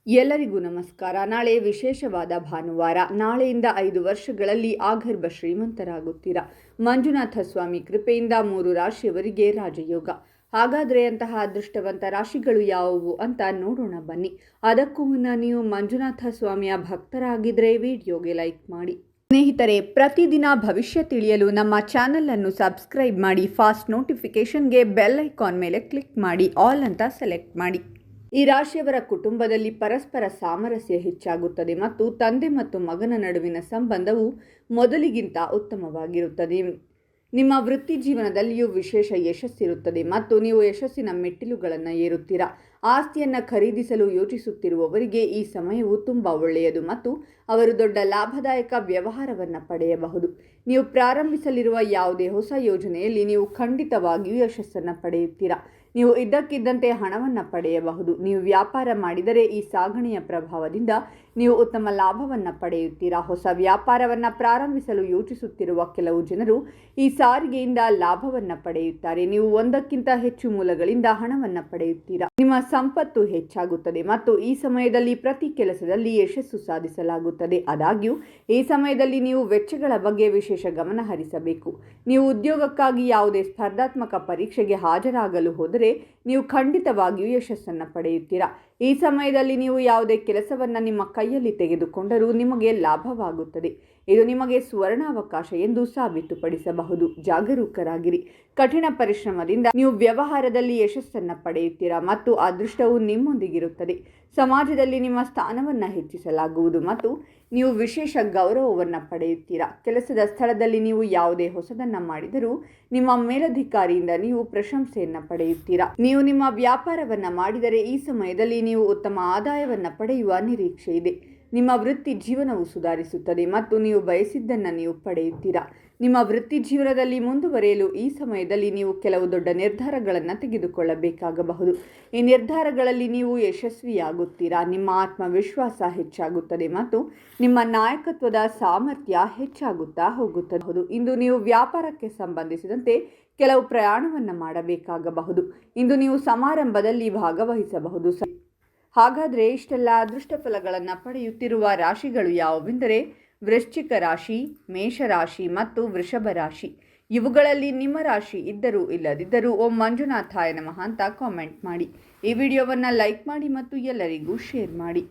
ಎಲ್ಲರಿಗೂ ನಮಸ್ಕಾರ. ನಾಳೆ ವಿಶೇಷವಾದ ಭಾನುವಾರ. ನಾಳೆಯಿಂದ 5 ವರ್ಷಗಳಲ್ಲಿ ಆಗರ್ಭ ಶ್ರೀಮಂತರಾಗುತ್ತೀರಾ. ಮಂಜುನಾಥ ಸ್ವಾಮಿ ಕೃಪೆಯಿಂದ 3 ರಾಶಿಯವರಿಗೆ ರಾಜಯೋಗ. ಹಾಗಾದರೆ ಅಂತಹ ಅದೃಷ್ಟವಂತ ರಾಶಿಗಳು ಯಾವುವು ಅಂತ ನೋಡೋಣ ಬನ್ನಿ. ಅದಕ್ಕೂ ಮುನ್ನ ನೀವು ಮಂಜುನಾಥ ಸ್ವಾಮಿಯ ಭಕ್ತರಾಗಿದ್ದರೆ ವಿಡಿಯೋಗೆ ಲೈಕ್ ಮಾಡಿ. ಸ್ನೇಹಿತರೆ, ಪ್ರತಿದಿನ ಭವಿಷ್ಯ ತಿಳಿಯಲು ನಮ್ಮ ಚಾನಲನ್ನು ಸಬ್ಸ್ಕ್ರೈಬ್ ಮಾಡಿ. ಫಾಸ್ಟ್ ನೋಟಿಫಿಕೇಷನ್ಗೆ ಬೆಲ್ ಐಕಾನ್ ಮೇಲೆ ಕ್ಲಿಕ್ ಮಾಡಿ, ಆಲ್ ಅಂತ ಸೆಲೆಕ್ಟ್ ಮಾಡಿ. ಈ ರಾಶಿಯವರ ಕುಟುಂಬದಲ್ಲಿ ಪರಸ್ಪರ ಸಾಮರಸ್ಯ ಹೆಚ್ಚಾಗುತ್ತದೆ ಮತ್ತು ತಂದೆ ಮತ್ತು ಮಗನ ನಡುವಿನ ಸಂಬಂಧವು ಮೊದಲಿಗಿಂತ ಉತ್ತಮವಾಗಿರುತ್ತದೆ. ನಿಮ್ಮ ವೃತ್ತಿ ಜೀವನದಲ್ಲಿಯೂ ವಿಶೇಷ ಯಶಸ್ಸಿರುತ್ತದೆ ಮತ್ತು ನೀವು ಯಶಸ್ಸಿನ ಮೆಟ್ಟಿಲುಗಳನ್ನು ಏರುತ್ತೀರಾ. ಆಸ್ತಿಯನ್ನು ಖರೀದಿಸಲು ಯೋಚಿಸುತ್ತಿರುವವರಿಗೆ ಈ ಸಮಯವು ತುಂಬ ಒಳ್ಳೆಯದು ಮತ್ತು ಅವರು ದೊಡ್ಡ ಲಾಭದಾಯಕ ವ್ಯವಹಾರವನ್ನು ಪಡೆಯಬಹುದು. ನೀವು ಪ್ರಾರಂಭಿಸಲಿರುವ ಯಾವುದೇ ಹೊಸ ಯೋಜನೆಯಲ್ಲಿ ನೀವು ಖಂಡಿತವಾಗಿಯೂ ಯಶಸ್ಸನ್ನು ಪಡೆಯುತ್ತೀರಾ. ನೀವು ಇದ್ದಕ್ಕಿದ್ದಂತೆ ಹಣವನ್ನು ಪಡೆಯಬಹುದು. ನೀವು ವ್ಯಾಪಾರ ಮಾಡಿದರೆ ಈ ಸಾಗಣೆಯ ಪ್ರಭಾವದಿಂದ ನೀವು ಉತ್ತಮ ಲಾಭವನ್ನು ಪಡೆಯುತ್ತೀರಾ. ಹೊಸ ವ್ಯಾಪಾರವನ್ನು ಪ್ರಾರಂಭಿಸಲು ಯೋಚಿಸುತ್ತಿರುವ ಕೆಲವು ಜನರು ಈ ಸಾರಿಗೆಯಿಂದ ಲಾಭವನ್ನು ಪಡೆಯುತ್ತಾರೆ. ನೀವು ಒಂದಕ್ಕಿಂತ ಹೆಚ್ಚು ಮೂಲಗಳಿಂದ ಹಣವನ್ನು ಪಡೆಯುತ್ತೀರಾ. ನಿಮ್ಮ ಸಂಪತ್ತು ಹೆಚ್ಚಾಗುತ್ತದೆ ಮತ್ತು ಈ ಸಮಯದಲ್ಲಿ ಪ್ರತಿ ಕೆಲಸದಲ್ಲಿ ಯಶಸ್ಸು ಸಾಧಿಸಲಾಗುತ್ತದೆ. ಆದಾಗ್ಯೂ ಈ ಸಮಯದಲ್ಲಿ ನೀವು ವೆಚ್ಚಗಳ ಬಗ್ಗೆ ವಿಶೇಷ ಗಮನ ಹರಿಸಬೇಕು. ನೀವು ಉದ್ಯೋಗಕ್ಕಾಗಿ ಯಾವುದೇ ಸ್ಪರ್ಧಾತ್ಮಕ ಪರೀಕ್ಷೆಗೆ ಹಾಜರಾಗಲು ಹೋದರೆ ನೀವು ಖಂಡಿತವಾಗಿಯೂ ಯಶಸ್ಸನ್ನು ಪಡೆಯುತ್ತೀರಾ. ಈ ಸಮಯದಲ್ಲಿ ನೀವು ಯಾವುದೇ ಕೆಲಸವನ್ನು ನಿಮ್ಮ ಕೈಯಲ್ಲಿ ತೆಗೆದುಕೊಂಡರೂ ನಿಮಗೆ ಲಾಭವಾಗುತ್ತದೆ. ಇದು ನಿಮಗೆ ಸುವರ್ಣಾವಕಾಶ ಎಂದು ಸಾಬೀತುಪಡಿಸಬಹುದು. ಜಾಗರೂಕರಾಗಿರಿ. ಕಠಿಣ ಪರಿಶ್ರಮದಿಂದ ನೀವು ವ್ಯವಹಾರದಲ್ಲಿ ಯಶಸ್ಸನ್ನು ಪಡೆಯುತ್ತೀರಾ ಮತ್ತು ಅದೃಷ್ಟವು ನಿಮ್ಮೊಂದಿಗಿರುತ್ತದೆ. ಸಮಾಜದಲ್ಲಿ ನಿಮ್ಮ ಸ್ಥಾನವನ್ನು ಹೆಚ್ಚಿಸಲಾಗುವುದು ಮತ್ತು ನೀವು ವಿಶೇಷ ಗೌರವವನ್ನು ಪಡೆಯುತ್ತೀರಾ. ಕೆಲಸದ ಸ್ಥಳದಲ್ಲಿ ನೀವು ಯಾವುದೇ ಹೊಸದನ್ನು ಮಾಡಿದರೂ ನಿಮ್ಮ ಮೇಲಧಿಕಾರಿಯಿಂದ ನೀವು ಪ್ರಶಂಸೆಯನ್ನು ಪಡೆಯುತ್ತೀರಾ. ನೀವು ನಿಮ್ಮ ವ್ಯಾಪಾರವನ್ನು ಮಾಡಿದರೆ ಈ ಸಮಯದಲ್ಲಿ ನೀವು ಉತ್ತಮ ಆದಾಯವನ್ನು ಪಡೆಯುವ ನಿರೀಕ್ಷೆ ಇದೆ. ನಿಮ್ಮ ವೃತ್ತಿ ಜೀವನವು ಸುಧಾರಿಸುತ್ತದೆ ಮತ್ತು ನೀವು ಬಯಸಿದ್ದನ್ನು ನೀವು ಪಡೆಯುತ್ತೀರಾ. ನಿಮ್ಮ ವೃತ್ತಿ ಜೀವನದಲ್ಲಿ ಮುಂದುವರಿಯಲು ಈ ಸಮಯದಲ್ಲಿ ನೀವು ಕೆಲವು ದೊಡ್ಡ ನಿರ್ಧಾರಗಳನ್ನು ತೆಗೆದುಕೊಳ್ಳಬೇಕಾಗಬಹುದು. ಈ ನಿರ್ಧಾರಗಳಲ್ಲಿ ನೀವು ಯಶಸ್ವಿಯಾಗುತ್ತೀರಾ. ನಿಮ್ಮ ಆತ್ಮವಿಶ್ವಾಸ ಹೆಚ್ಚಾಗುತ್ತದೆ ಮತ್ತು ನಿಮ್ಮ ನಾಯಕತ್ವದ ಸಾಮರ್ಥ್ಯ ಹೆಚ್ಚಾಗುತ್ತಾ ಹೋಗುತ್ತದೆ. ಇಂದು ನೀವು ವ್ಯಾಪಾರಕ್ಕೆ ಸಂಬಂಧಿಸಿದಂತೆ ಕೆಲವು ಪ್ರಯಾಣವನ್ನು ಮಾಡಬೇಕಾಗಬಹುದು. ಇಂದು ನೀವು ಸಮಾರಂಭದಲ್ಲಿ ಭಾಗವಹಿಸಬಹುದು. ಹಾಗಾದರೆ ಇಷ್ಟೆಲ್ಲ ಅದೃಷ್ಟ ಫಲಗಳನ್ನು ಪಡೆಯುತ್ತಿರುವ ರಾಶಿಗಳು ಯಾವುವೆಂದರೆ ವೃಶ್ಚಿಕ ರಾಶಿ, ಮೇಷರಾಶಿ ಮತ್ತು ವೃಷಭ ರಾಶಿ. ಇವುಗಳಲ್ಲಿ ನಿಮ್ಮ ರಾಶಿ ಇದ್ದರೂ ಇಲ್ಲದಿದ್ದರೂ ಓಂ ಮಂಜುನಾಥಾಯ ನಮಃ ಅಂತ ಕಾಮೆಂಟ್ ಮಾಡಿ. ಈ ವಿಡಿಯೋವನ್ನು ಲೈಕ್ ಮಾಡಿ ಮತ್ತು ಎಲ್ಲರಿಗೂ ಶೇರ್ ಮಾಡಿ.